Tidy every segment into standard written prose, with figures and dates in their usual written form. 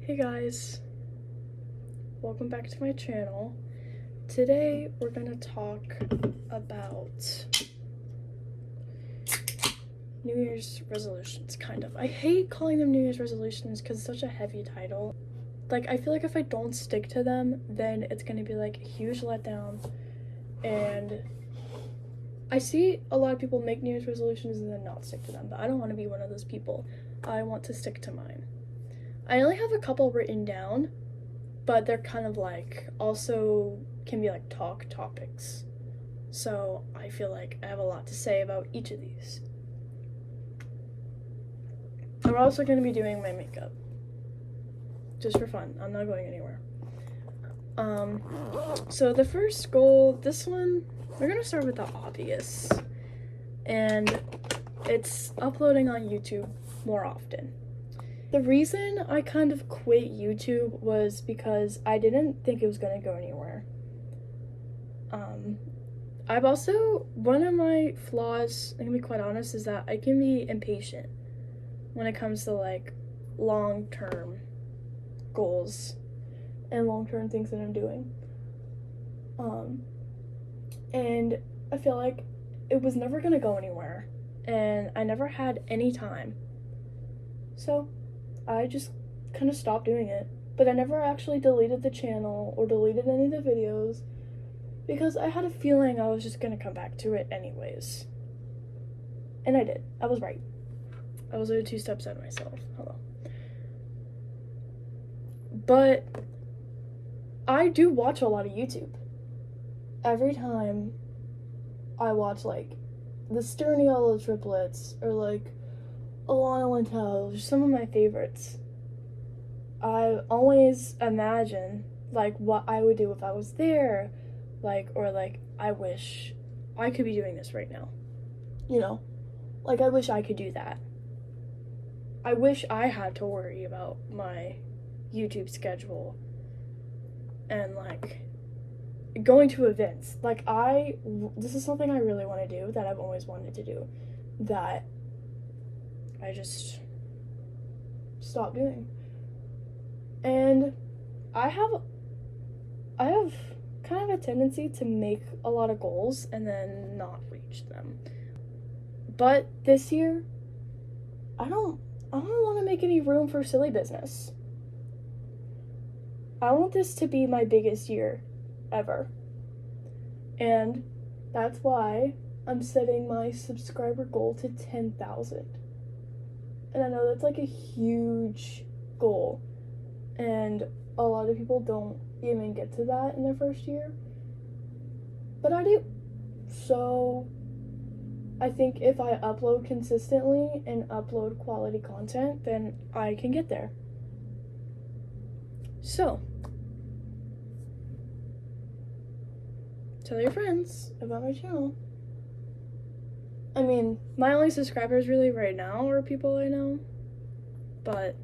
Hey guys, welcome back to my channel. Today we're gonna talk about New Year's resolutions, kind of. I hate calling them New Year's resolutions because it's such a heavy title. Like, I feel like if I don't stick to them, then it's gonna be like a huge letdown. And I see a lot of people make New Year's resolutions and then not stick to them, but I don't want to be one of those people. I want to stick to mine. I only have a couple written down, but they're kind of like also can be like talk topics. So I feel like I have a lot to say about each of these. I'm also going to be doing my makeup just for fun. I'm not going anywhere. So the first goal, this one, we're going to start with the obvious. And it's uploading on YouTube more often. The reason I kind of quit YouTube was because I didn't think it was going to go anywhere. I've also, one of my flaws, I'm going to be quite honest, is that I can be impatient when it comes to like long-term goals and long-term things that I'm doing. And I feel like it was never going to go anywhere, and I never had any time. So I just kind of stopped doing it. But I never actually deleted the channel or deleted any of the videos because I had a feeling I was just going to come back to it anyways. And I did. I was right. I was 2 steps ahead of myself. Hello. But I do watch a lot of YouTube. Every time I watch like the Sturniolo triplets or like Alana Lintel, just some of my favorites, I always imagine like what I would do if I was there, like, or like I wish I could be doing this right now, you know, like I wish I could do that. I wish I had to worry about my YouTube schedule and like going to events. Like this is something I really want to do that I've always wanted to do that I just stopped doing. And I have kind of a tendency to make a lot of goals and then not reach them. But this year, I don't want to make any room for silly business. I want this to be my biggest year ever. And that's why I'm setting my subscriber goal to 10,000. And I know that's like a huge goal, and a lot of people don't even get to that in their first year, but I do. So I think if I upload consistently and upload quality content, then I can get there. So tell your friends about my channel. I mean, my only subscribers really right now are people I know, but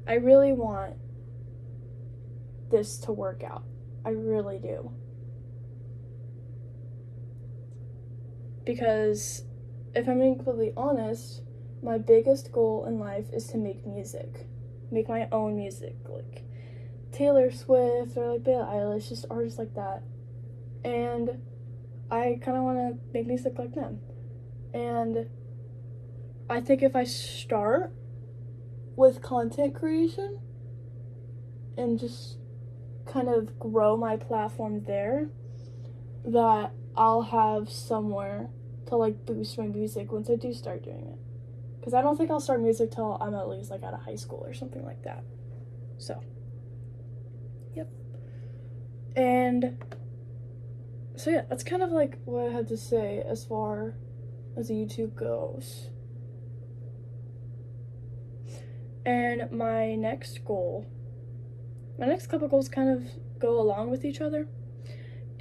I really want this to work out. I really do. Because if I'm being completely honest, my biggest goal in life is to make music. Make my own music, like Taylor Swift or like Billie Eilish, just artists like that. And I kind of want to make music like them. And I think if I start with content creation and just kind of grow my platform there, that I'll have somewhere to like boost my music once I do start doing it. Because I don't think I'll start music till I'm at least like out of high school or something like that. So, yep. And so yeah, that's kind of like what I had to say as far as YouTube goes. And my next couple goals kind of go along with each other,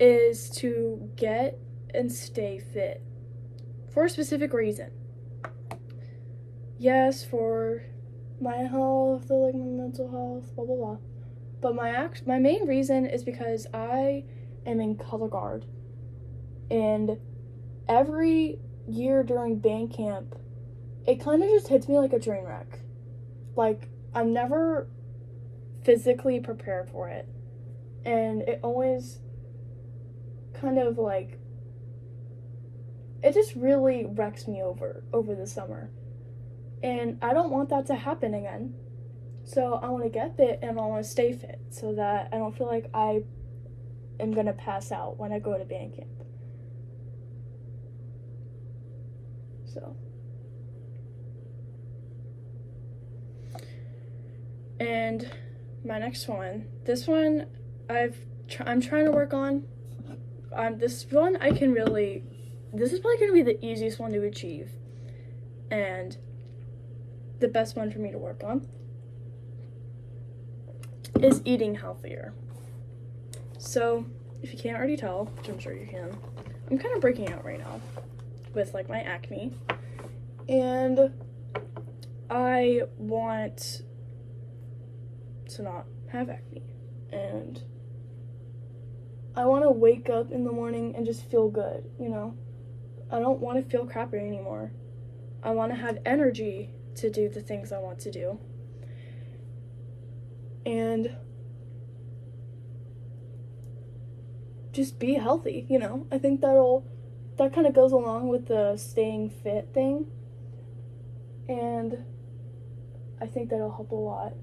is to get and stay fit for a specific reason. Yes, for my health, or like my mental health, blah blah blah. But my main reason is because I am in color guard, and every year during band camp, it kind of just hits me like a train wreck. Like, I'm never physically prepared for it. And it always kind of like, it just really wrecks me over the summer. And I don't want that to happen again. So I want to get fit and I want to stay fit so that I don't feel like I am going to pass out when I go to band camp. So. And my next one, this one I'm trying to work on. This one this is probably going to be the easiest one to achieve and the best one for me to work on is eating healthier. So if you can't already tell, which I'm sure you can, I'm kind of breaking out right now with like my acne, and I want to not have acne, and I want to wake up in the morning and just feel good, you know? I don't want to feel crappy anymore. I want to have energy to do the things I want to do. And just be healthy, you know? I think that kind of goes along with the staying fit thing. And I think that'll help a lot.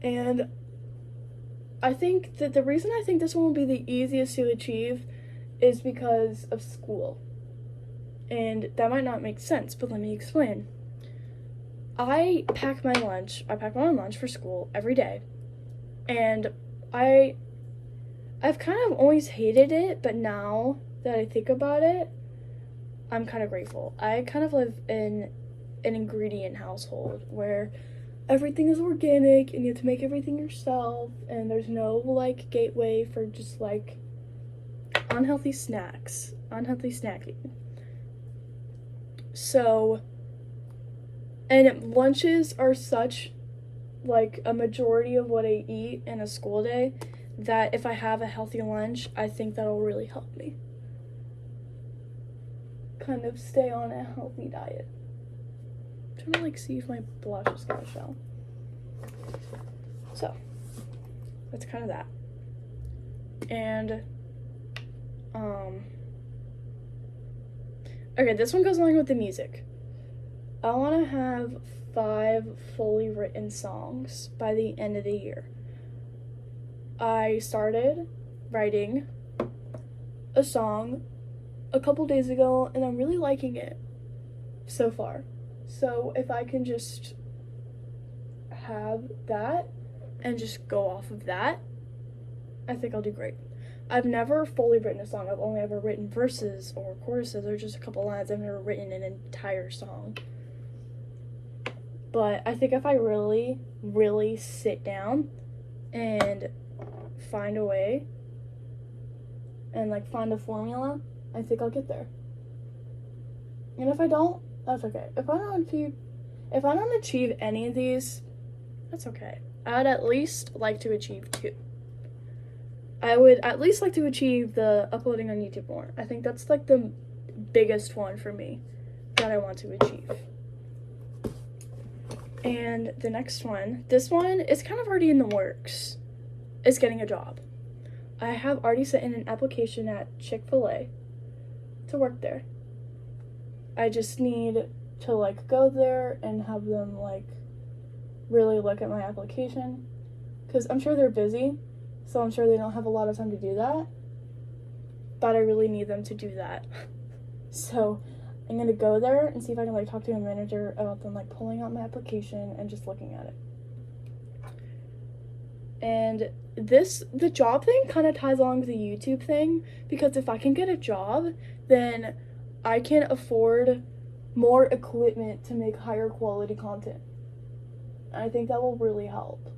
And I think that the reason I think this one will be the easiest to achieve is because of school. And that might not make sense, but let me explain. I pack my own lunch for school every day. And I've kind of always hated it, but now that I think about it, I'm kind of grateful. I kind of live in an ingredient household where everything is organic and you have to make everything yourself, and there's no like gateway for just like unhealthy snacking. So, and lunches are such like a majority of what I eat in a school day that if I have a healthy lunch, I think that'll really help me kind of stay on a healthy diet. I'm trying to like see if my blush is gonna show. So that's kind of that. And okay, this one goes along with the music. I want to have 5 fully written songs by the end of the year. I started writing a song a couple days ago, and I'm really liking it so far. So if I can just have that and just go off of that, I think I'll do great. I've never fully written a song. I've only ever written verses or choruses or just a couple lines. I've never written an entire song. But I think if I really, really sit down and find a way and like find a formula, I think I'll get there. And if I don't, that's okay. If I don't achieve any of these, that's okay. I'd at least like to achieve 2. I would at least like to achieve the uploading on YouTube more. I think that's like the biggest one for me that I want to achieve. And the next one, this one is kind of already in the works, is getting a job. I have already sent in an application at Chick-fil-A to work there. I just need to like go there and have them like really look at my application, because I'm sure they're busy, so I'm sure they don't have a lot of time to do that, but I really need them to do that. So I'm gonna go there and see if I can like talk to a manager about them like pulling out my application and just looking at it. And the job thing kind of ties along with the YouTube thing, because if I can get a job, then I can afford more equipment to make higher quality content. And I think that will really help.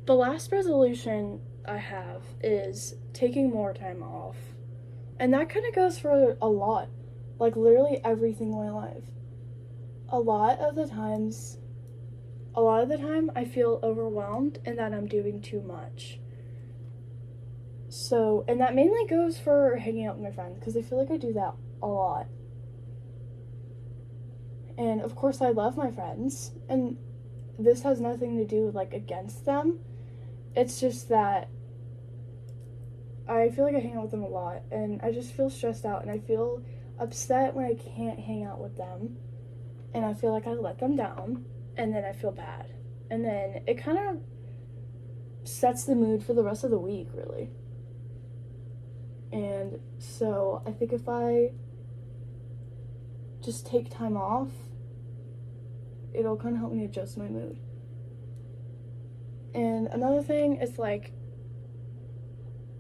The last resolution I have is taking more time off. And that kind of goes for a lot. Like literally everything in my life. A lot of the time I feel overwhelmed and that I'm doing too much. So, and that mainly goes for hanging out with my friends, because I feel like I do that a lot. And of course I love my friends, and this has nothing to do like against them. It's just that I feel like I hang out with them a lot, and I just feel stressed out, and I feel upset when I can't hang out with them, and I feel like I let them down, and then I feel bad, and then it kind of sets the mood for the rest of the week, really. And so I think if I just take time off, it'll kind of help me adjust my mood. And another thing is, like,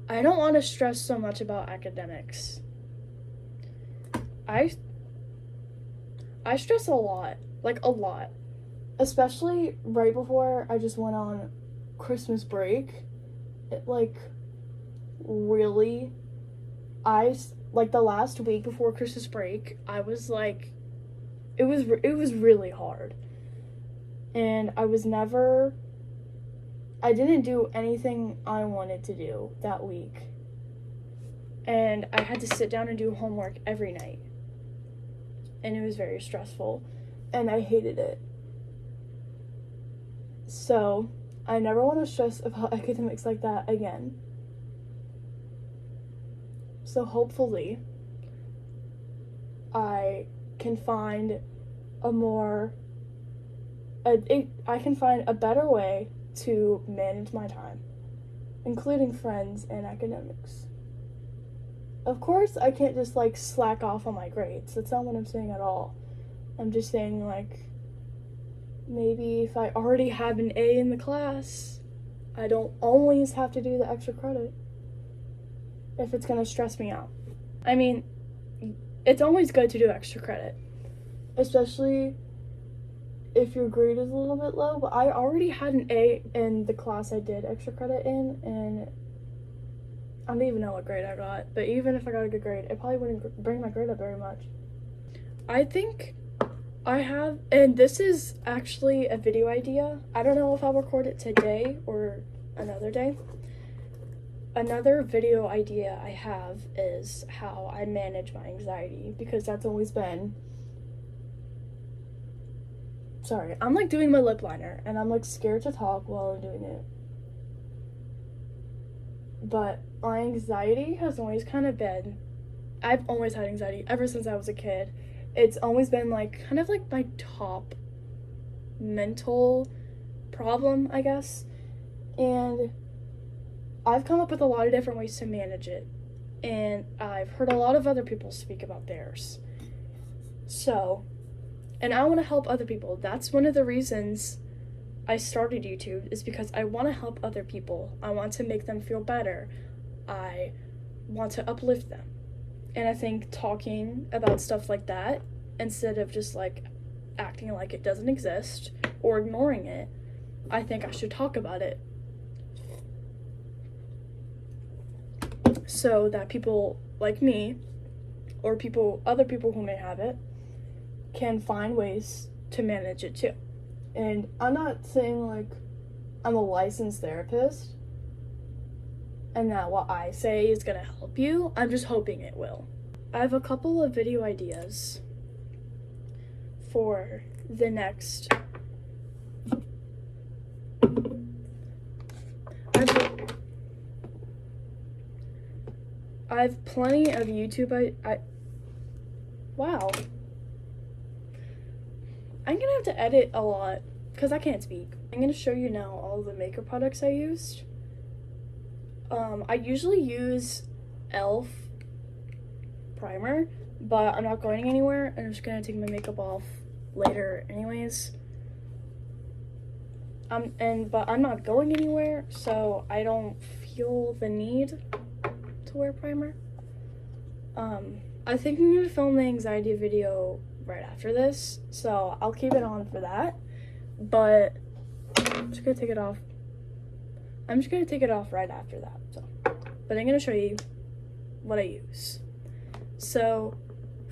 I don't want to stress so much about academics. I stress a lot, like a lot, especially right before I just went on Christmas break. It, like, really, like the last week before Christmas break, I was like, it was really hard, and I didn't do anything I wanted to do that week, and I had to sit down and do homework every night, and it was very stressful, and I hated it. So I never want to stress about academics like that again. So hopefully I can find I can find a better way to manage my time, including friends and academics. Of course, I can't just like slack off on my grades. That's not what I'm saying at all. I'm just saying, like, maybe if I already have an A in the class, I don't always have to do the extra credit if it's gonna stress me out. I mean, it's always good to do extra credit, especially if your grade is a little bit low, but I already had an A in the class I did extra credit in, and I don't even know what grade I got, but even if I got a good grade, it probably wouldn't bring my grade up very much. I think I have, and this is actually a video idea. I don't know if I'll record it today or another day. Another video idea I have is how I manage my anxiety, because that's always been... Sorry, I'm like doing my lip liner, and I'm like scared to talk while I'm doing it. But my anxiety has always kind of been... I've always had anxiety ever since I was a kid. It's always been like kind of like my top mental problem, I guess. And I've come up with a lot of different ways to manage it, and I've heard a lot of other people speak about theirs. So, and I want to help other people. That's one of the reasons I started YouTube, is because I want to help other people. I want to make them feel better. I want to uplift them. And I think talking about stuff like that, instead of just like acting like it doesn't exist or ignoring it, I think I should talk about it, so that people like me, or other people who may have it, can find ways to manage it too. And I'm not saying like I'm a licensed therapist and that what I say is gonna help you. I'm just hoping it will. I have a couple of video ideas for the next... I have plenty of YouTube. Wow. I'm gonna have to edit a lot because I can't speak. I'm gonna show you now all the makeup products I used. I usually use e.l.f. primer, but I'm not going anywhere. I'm just gonna take my makeup off later anyways. But I'm not going anywhere, so I don't feel the need to wear primer. I think I'm gonna film the anxiety video right after this, so I'll keep it on for that, but I'm just gonna take it off. I'm just gonna take it off right after that, so. But I'm gonna show you what I use. So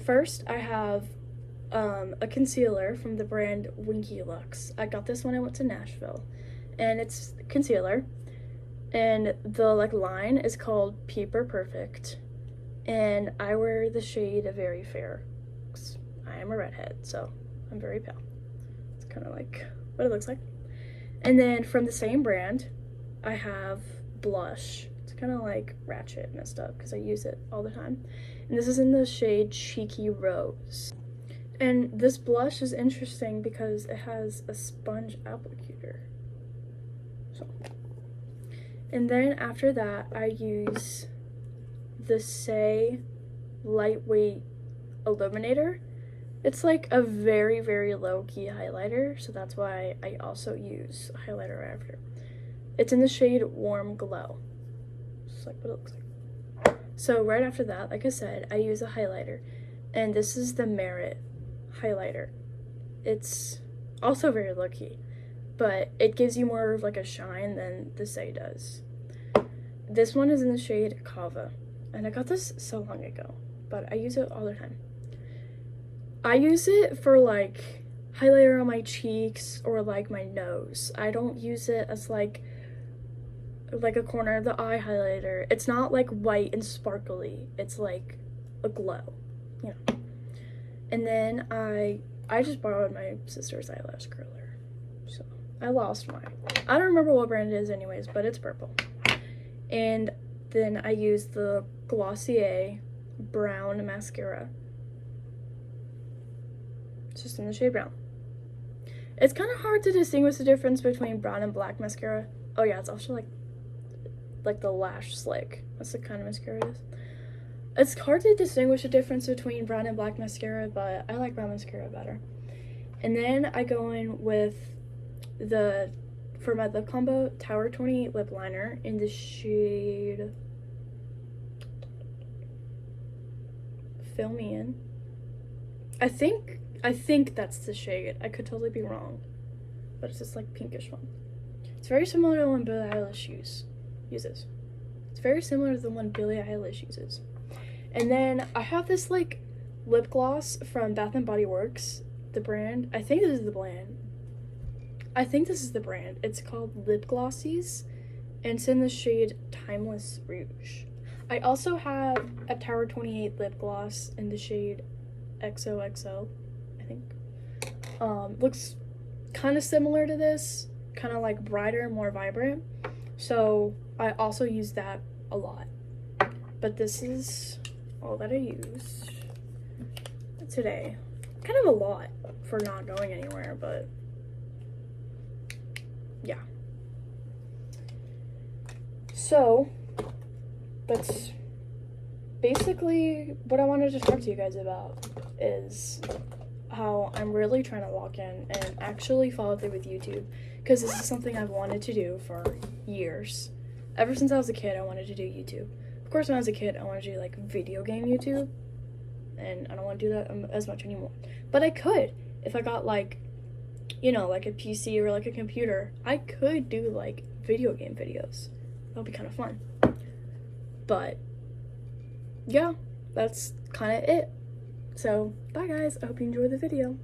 first I have a concealer from the brand Winky Lux. I got this when I went to Nashville, and it's concealer, and the line is called Peeper Perfect, and I wear the shade Very Fair. I am a redhead, so I'm very pale. It's kind of like what it looks like. And then from the same brand, I have blush. It's kind of like ratchet messed up because I use it all the time. And this is in the shade Cheeky Rose. And this blush is interesting because it has a sponge applicator. So. And then after that, I use the Saie Lightweight Illuminator. It's like a very, very low-key highlighter, so that's why I also use a highlighter right after. It's in the shade Warm Glow. Just like what it looks like. So right after that, like I said, I use a highlighter, and this is the Merit highlighter. It's also very low-key, but it gives you more of like a shine than the Saie does. This one is in the shade Kava, and I got this so long ago, but I use it all the time. I use it for like highlighter on my cheeks or like my nose. I don't use it as like a corner of the eye highlighter. It's not like white and sparkly. It's like a glow, you know. And then I just borrowed my sister's eyelash curler. So I lost mine. I don't remember what brand it is anyways, but it's purple. And then I use the Glossier brown mascara. It's just in the shade brown. It's kind of hard to distinguish the difference between brown and black mascara. Oh yeah, it's also like the Lash Slick. That's the kind of mascara it is. It's hard to distinguish the difference between brown and black mascara, but I like brown mascara better. And then I go in with for my lip combo, Tower 28 lip liner in the shade Fill Me In. I think that's the shade. I could totally be wrong, but it's this like pinkish one. It's very similar to the one Billie Eilish uses. It's very similar to the one Billie Eilish uses. And then I have this like lip gloss from Bath and Body Works, the brand. I think this is the brand. It's called Lip Glossies, and it's in the shade Timeless Rouge. I also have a Tower 28 lip gloss in the shade XOXO, I think. Looks kind of similar to this, kind of like brighter, more vibrant. So I also use that a lot. But this is all that I use today. Kind of a lot for not going anywhere, but yeah. So that's basically what I wanted to talk to you guys about, is how I'm really trying to lock in and actually follow through with YouTube, because this is something I've wanted to do for years. Ever since I was a kid, I wanted to do YouTube. Of course, when I was a kid, I wanted to do like video game YouTube, and I don't want to do that as much anymore. But I could, if I got like, you know, like a PC or like a computer, I could do like video game videos. That would be kind of fun. But yeah, that's kind of it. So bye guys, I hope you enjoyed the video.